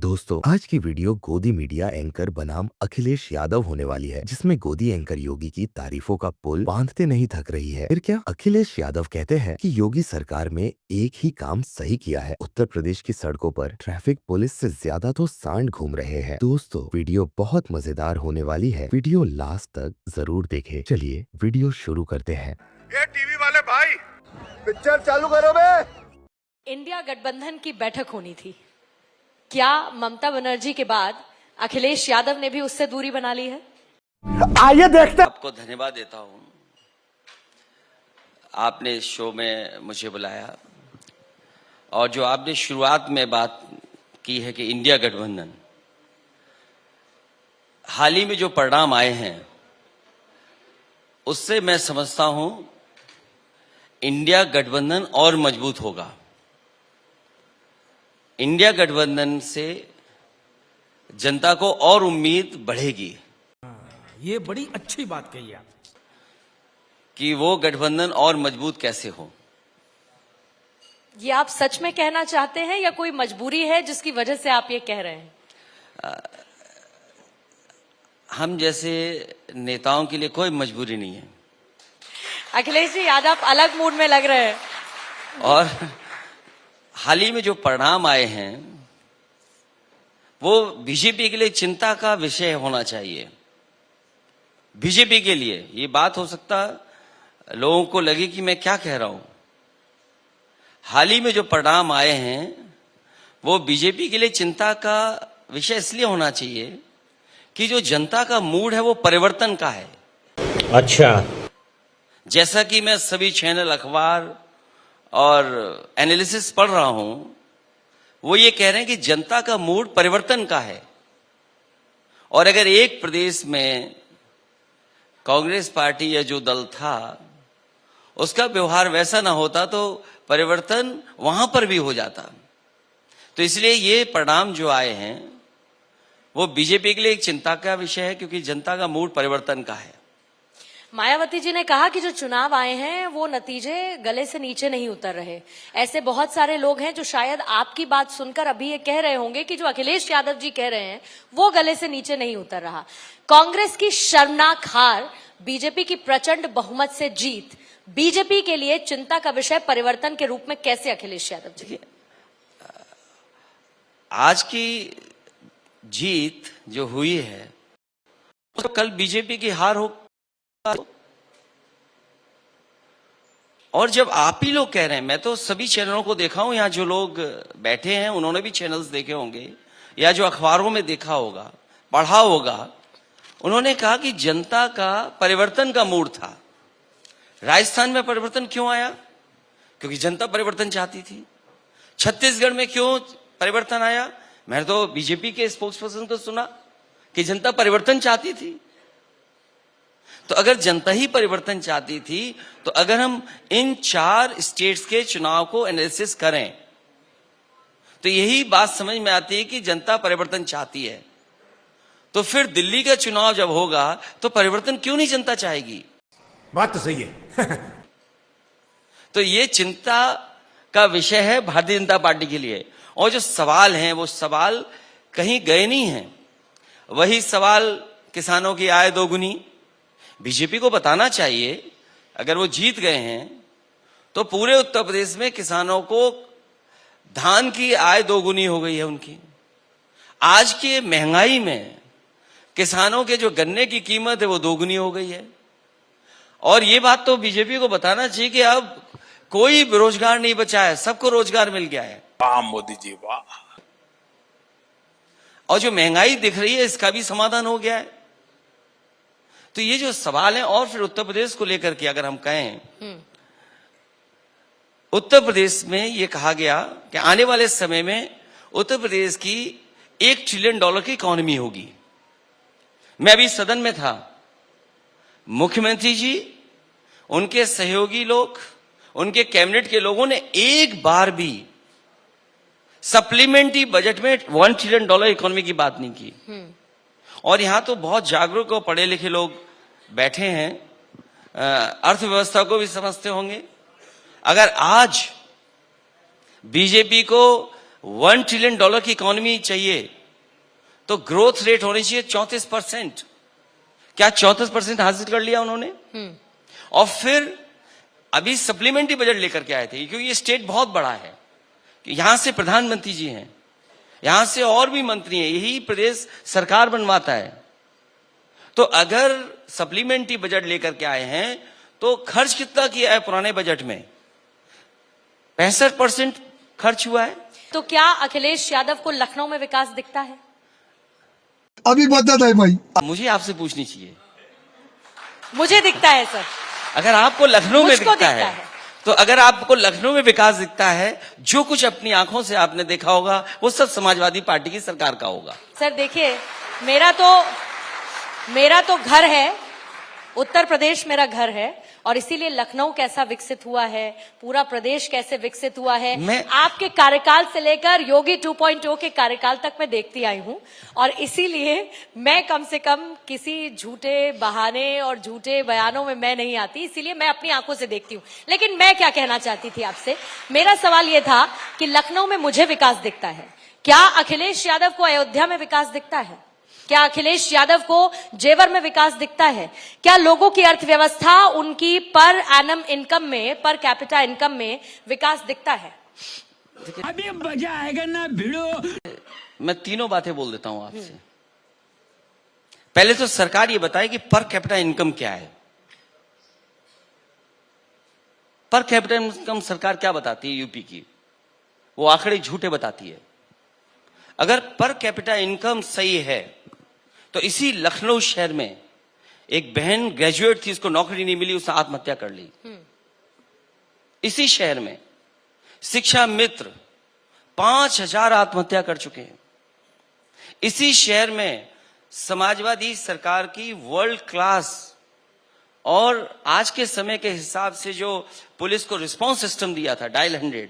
दोस्तों, आज की वीडियो गोदी मीडिया एंकर बनाम अखिलेश यादव होने वाली है, जिसमें गोदी एंकर योगी की तारीफों का पुल बांधते नहीं थक रही है। फिर क्या अखिलेश यादव कहते हैं कि योगी सरकार में एक ही काम सही किया है। उत्तर प्रदेश की सड़कों पर ट्रैफिक पुलिस से ज्यादा तो सांड घूम रहे हैं। दोस्तों, वीडियो बहुत मजेदार होने वाली है, वीडियो लास्ट तक जरूर देखें। चलिए वीडियो शुरू करते हैं। ये टीवी वाले भाई पिक्चर चालू करो बे। इंडिया गठबंधन की बैठक होनी थी। क्या ममता बनर्जी के बाद अखिलेश यादव ने भी उससे दूरी बना ली है? आइए देखते। आपको धन्यवाद देता हूं, आपने इस शो में मुझे बुलाया और जो आपने शुरुआत में बात की है कि इंडिया गठबंधन, हाल ही में जो परिणाम आए हैं उससे मैं समझता हूं इंडिया गठबंधन और मजबूत होगा। इंडिया गठबंधन से जनता को और उम्मीद बढ़ेगी। ये बड़ी अच्छी बात कही आप कि वो गठबंधन और मजबूत कैसे हो। ये आप सच में कहना चाहते हैं या कोई मजबूरी है जिसकी वजह से आप ये कह रहे हैं? हम जैसे नेताओं के लिए कोई मजबूरी नहीं है। अखिलेश जी, आज आप अलग मूड में लग रहे हैं। और हाल ही में जो परिणाम आए हैं वो बीजेपी के लिए चिंता का विषय होना चाहिए। बीजेपी के लिए ये बात हो सकता लोगों को लगे कि मैं क्या कह रहा हूं। हाल ही में जो परिणाम आए हैं वो बीजेपी के लिए चिंता का विषय इसलिए होना चाहिए कि जो जनता का मूड है वो परिवर्तन का है। अच्छा, जैसा कि मैं सभी चैनल, अखबार और एनालिसिस पढ़ रहा हूं, वो ये कह रहे हैं कि जनता का मूड परिवर्तन का है। और अगर एक प्रदेश में कांग्रेस पार्टी या जो दल था उसका व्यवहार वैसा ना होता तो परिवर्तन वहां पर भी हो जाता। तो इसलिए ये परिणाम जो आए हैं वो बीजेपी के लिए एक चिंता का विषय है, क्योंकि जनता का मूड परिवर्तन का है। मायावती जी ने कहा कि जो चुनाव आए हैं वो नतीजे गले से नीचे नहीं उतर रहे। ऐसे बहुत सारे लोग हैं जो शायद आपकी बात सुनकर अभी ये कह रहे होंगे कि जो अखिलेश यादव जी कह रहे हैं वो गले से नीचे नहीं उतर रहा। कांग्रेस की शर्मनाक हार, बीजेपी की प्रचंड बहुमत से जीत, बीजेपी के लिए चिंता का विषय परिवर्तन के रूप में कैसे अखिलेश यादव जी? आज की जीत जो हुई है तो कल बीजेपी की हार हो। और जब आप ही लोग कह रहे हैं, मैं तो सभी चैनलों को देखा हूं, यहाँ जो लोग बैठे हैं उन्होंने भी चैनल्स देखे होंगे या जो अखबारों में देखा होगा, पढ़ा होगा, उन्होंने कहा कि जनता का परिवर्तन का मूड था। राजस्थान में परिवर्तन क्यों आया? क्योंकि जनता परिवर्तन चाहती थी। छत्तीसगढ़ में क्यों परिवर्तन आया? मैंने तो बीजेपी के स्पोक्स पर्सन को सुना कि जनता परिवर्तन चाहती थी। तो अगर जनता ही परिवर्तन चाहती थी तो अगर हम इन 4 स्टेट्स के चुनाव को एनालिसिस करें तो यही बात समझ में आती है कि जनता परिवर्तन चाहती है। तो फिर दिल्ली का चुनाव जब होगा तो परिवर्तन क्यों नहीं जनता चाहेगी? बात तो सही है। तो ये चिंता का विषय है भारतीय जनता पार्टी के लिए। और जो सवाल हैं वो सवाल कहीं गए नहीं हैं। वही सवाल किसानों की आय दोगुनी, बीजेपी को बताना चाहिए अगर वो जीत गए हैं तो पूरे उत्तर प्रदेश में किसानों को धान की आय दोगुनी हो गई है उनकी। आज की महंगाई में किसानों के जो गन्ने की कीमत है वो दोगुनी हो गई है। और ये बात तो बीजेपी को बताना चाहिए कि अब कोई बेरोजगार नहीं बचा है, सबको रोजगार मिल गया है। वाह मोदी जी वाह। और जो महंगाई दिख रही है इसका भी समाधान हो गया है। तो ये जो सवाल है, और फिर उत्तर प्रदेश को लेकर के अगर हम कहें, उत्तर प्रदेश में ये कहा गया कि आने वाले समय में उत्तर प्रदेश की $1 ट्रिलियन की इकोनॉमी होगी। मैं अभी सदन में था, मुख्यमंत्री जी, उनके सहयोगी लोग, उनके कैबिनेट के लोगों ने एक बार भी सप्लीमेंट्री बजट में $1 ट्रिलियन इकोनॉमी की बात नहीं की। और यहां तो बहुत जागरूक और पढ़े लिखे लोग बैठे हैं, अर्थव्यवस्था को भी समझते होंगे। अगर आज बीजेपी को $1 ट्रिलियन की इकोनॉमी चाहिए तो ग्रोथ रेट होनी चाहिए 34%। क्या 34% हासिल कर लिया उन्होंने? और फिर अभी सप्लीमेंट्री बजट लेकर के आए थे, क्योंकि ये स्टेट बहुत बड़ा है, यहां से प्रधानमंत्री जी हैं, यहां से और भी मंत्री हैं, यही प्रदेश सरकार बनवाता है। तो अगर सप्लीमेंट्री बजट लेकर के आए हैं तो खर्च कितना किया है पुराने बजट में? 65% खर्च हुआ है। तो क्या अखिलेश यादव को लखनऊ में विकास दिखता है? अभी बता है भाई। मुझे आपसे पूछनी चाहिए। मुझे दिखता है सर। अगर आपको लखनऊ में मुझको दिखता दिखता है तो अगर आपको लखनऊ में विकास दिखता है, जो कुछ अपनी आंखों से आपने देखा होगा वो सब समाजवादी पार्टी की सरकार का होगा। सर देखिए, मेरा तो घर है, उत्तर प्रदेश मेरा घर है, और इसीलिए लखनऊ कैसा विकसित हुआ है, पूरा प्रदेश कैसे विकसित हुआ है, आपके कार्यकाल से लेकर योगी 2.0 के कार्यकाल तक मैं देखती आई हूं। और इसीलिए मैं कम से कम किसी झूठे बहाने और झूठे बयानों में मैं नहीं आती, इसीलिए मैं अपनी आंखों से देखती हूं। लेकिन मैं क्या कहना चाहती थी आपसे, मेरा सवाल यह था कि लखनऊ में मुझे विकास दिखता है, क्या अखिलेश यादव को अयोध्या में विकास दिखता है? क्या अखिलेश यादव को जेवर में विकास दिखता है? क्या लोगों की अर्थव्यवस्था, उनकी पर एनम इनकम में, पर कैपिटा इनकम में विकास दिखता है? अभी मजा आएगा ना भिड़ो। मैं तीनों बातें बोल देता हूं आपसे। पहले तो सरकार ये बताए कि पर कैपिटा इनकम क्या है। पर कैपिटा इनकम सरकार क्या बताती है यूपी की? वो आंकड़े झूठे बताती है। अगर पर कैपिटा इनकम सही है तो इसी लखनऊ शहर में एक बहन ग्रेजुएट थी, उसको नौकरी नहीं मिली, उसने आत्महत्या कर ली। इसी शहर में शिक्षा मित्र 5000 आत्महत्या कर चुके हैं। इसी शहर में समाजवादी सरकार की वर्ल्ड क्लास और आज के समय के हिसाब से जो पुलिस को रिस्पांस सिस्टम दिया था डायल 100,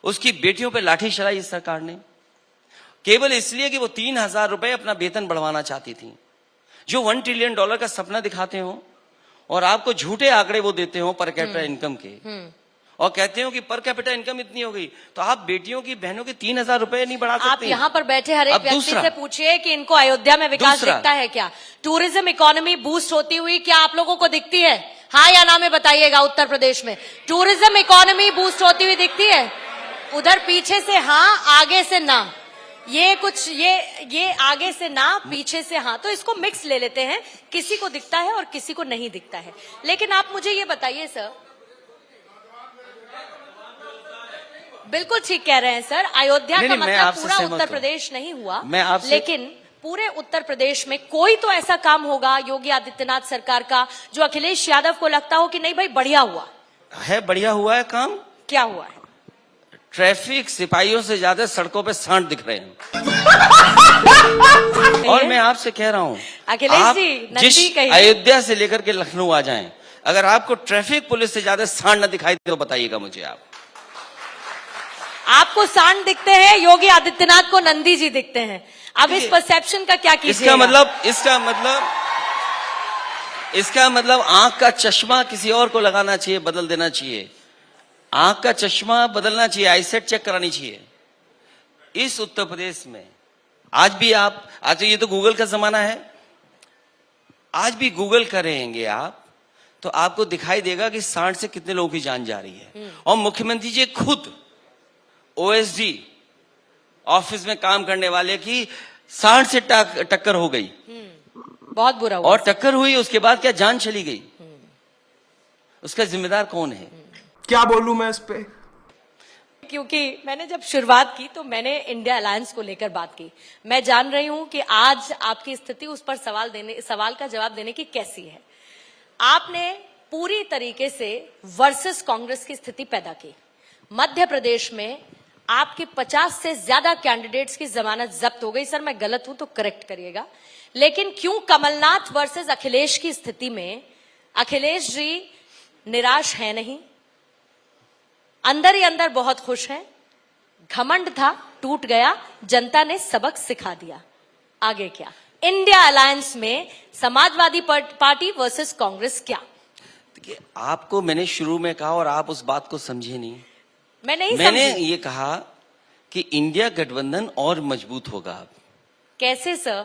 उसकी बेटियों पे लाठी चलाई इस सरकार ने, केवल इसलिए कि वो 3000 रुपए अपना वेतन बढ़वाना चाहती थी। जो $1 ट्रिलियन का सपना दिखाते हो और आपको झूठे आंकड़े वो देते हो पर कैपिटा इनकम के, और कहते हो कि पर कैपिटा इनकम इतनी हो गई, तो आप बेटियों की बहनों के 3000 रुपए नहीं बढ़ा सकते? आप यहाँ पर बैठे हर एक व्यक्ति से पूछिए कि इनको अयोध्या में विकास दिखता है क्या? टूरिज्म इकोनॉमी बूस्ट होती हुई क्या आप लोगों को दिखती है? हाँ या ना में बताइएगा। उत्तर प्रदेश में टूरिज्म इकोनॉमी बूस्ट होती हुई दिखती है? उधर पीछे से हाँ, आगे से ना, ये कुछ ये आगे से ना, पीछे से हाँ, तो इसको मिक्स ले लेते हैं। किसी को दिखता है और किसी को नहीं दिखता है। लेकिन आप मुझे ये बताइए सर, बिल्कुल ठीक कह रहे हैं सर, अयोध्या का मतलब पूरा उत्तर प्रदेश नहीं हुआ, लेकिन पूरे उत्तर प्रदेश में कोई तो ऐसा काम होगा योगी आदित्यनाथ सरकार का जो अखिलेश यादव को लगता हो कि नहीं भाई बढ़िया हुआ है। बढ़िया हुआ है काम। क्या हुआ है? ट्रैफिक सिपाहियों से ज्यादा सड़कों पे सांड दिख रहे हैं। और मैं आपसे कह रहा हूं, अखिलेश जी, जिस अयोध्या से लेकर के लखनऊ आ जाएं, अगर आपको ट्रैफिक पुलिस से ज्यादा सांड न दिखाई दे तो बताइएगा मुझे। आपको सांड दिखते हैं, योगी आदित्यनाथ को नंदी जी दिखते हैं। अब इस परसेप्शन का क्या कीजिएगा? इसका मतलब आंख का चश्मा किसी और को लगाना चाहिए, बदल देना चाहिए। आंख का चश्मा बदलना चाहिए, आईसेट चेक करानी चाहिए। इस उत्तर प्रदेश में आज भी आज ये तो गूगल का जमाना है, आज भी गूगल करेंगे आप तो आपको दिखाई देगा कि सांड से कितने लोगों की जान जा रही है। और मुख्यमंत्री जी खुद ओएसडी ऑफिस में काम करने वाले की सांड से टक्कर हो गई, बहुत बुरा हुआ। और टक्कर हुई, उसके बाद क्या जान चली गई? उसका जिम्मेदार कौन है? क्या बोलूं मैं इस पे? क्योंकि मैंने जब शुरुआत की तो मैंने इंडिया अलायंस को लेकर बात की। मैं जान रही हूं कि आज आपकी स्थिति उस पर सवाल का जवाब देने की कैसी है। आपने पूरी तरीके से वर्सेस कांग्रेस की स्थिति पैदा की। मध्य प्रदेश में आपके 50 से ज्यादा कैंडिडेट्स की जमानत जब्त हो गई। सर मैं गलत हूं तो करेक्ट करिएगा। लेकिन क्यों कमलनाथ वर्सेस अखिलेश की स्थिति में अखिलेश जी निराश है नहीं, अंदर ही अंदर बहुत खुश हैं? घमंड था, टूट गया, जनता ने सबक सिखा दिया। आगे क्या? इंडिया अलायंस में समाजवादी पार्टी वर्सेस कांग्रेस क्या? देखिए, आपको मैंने शुरू में कहा और आप उस बात को समझे नहीं। मैंने ये कहा कि इंडिया गठबंधन और मजबूत होगा। कैसे सर?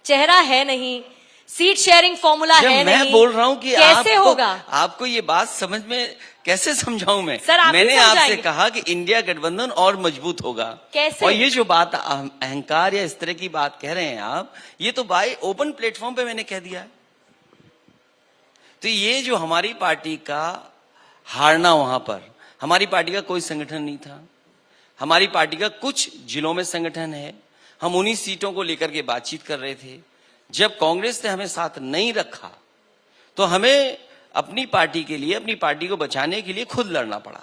चेहरा है नहीं, सीट शेयरिंग फॉर्मूला जब है मैं नहीं, बोल रहा हूं कि कैसे होगा? आपको ये बात समझ में कैसे समझाऊं मैं? सर, आप ही मैंने आपसे समझाएंगे। कहा कि इंडिया गठबंधन और मजबूत होगा। कैसे? और ये जो बात अहंकार या इस तरह की बात कह रहे हैं आप, ये तो बाय ओपन प्लेटफॉर्म पे मैंने कह दिया है। तो ये जो हमारी पार्टी का हारना, वहां पर हमारी पार्टी का कोई संगठन नहीं था। हमारी पार्टी का कुछ जिलों में संगठन है, हम उन्हीं सीटों को लेकर के बातचीत कर रहे थे। जब कांग्रेस ने हमें साथ नहीं रखा तो हमें अपनी पार्टी के लिए, अपनी पार्टी को बचाने के लिए खुद लड़ना पड़ा।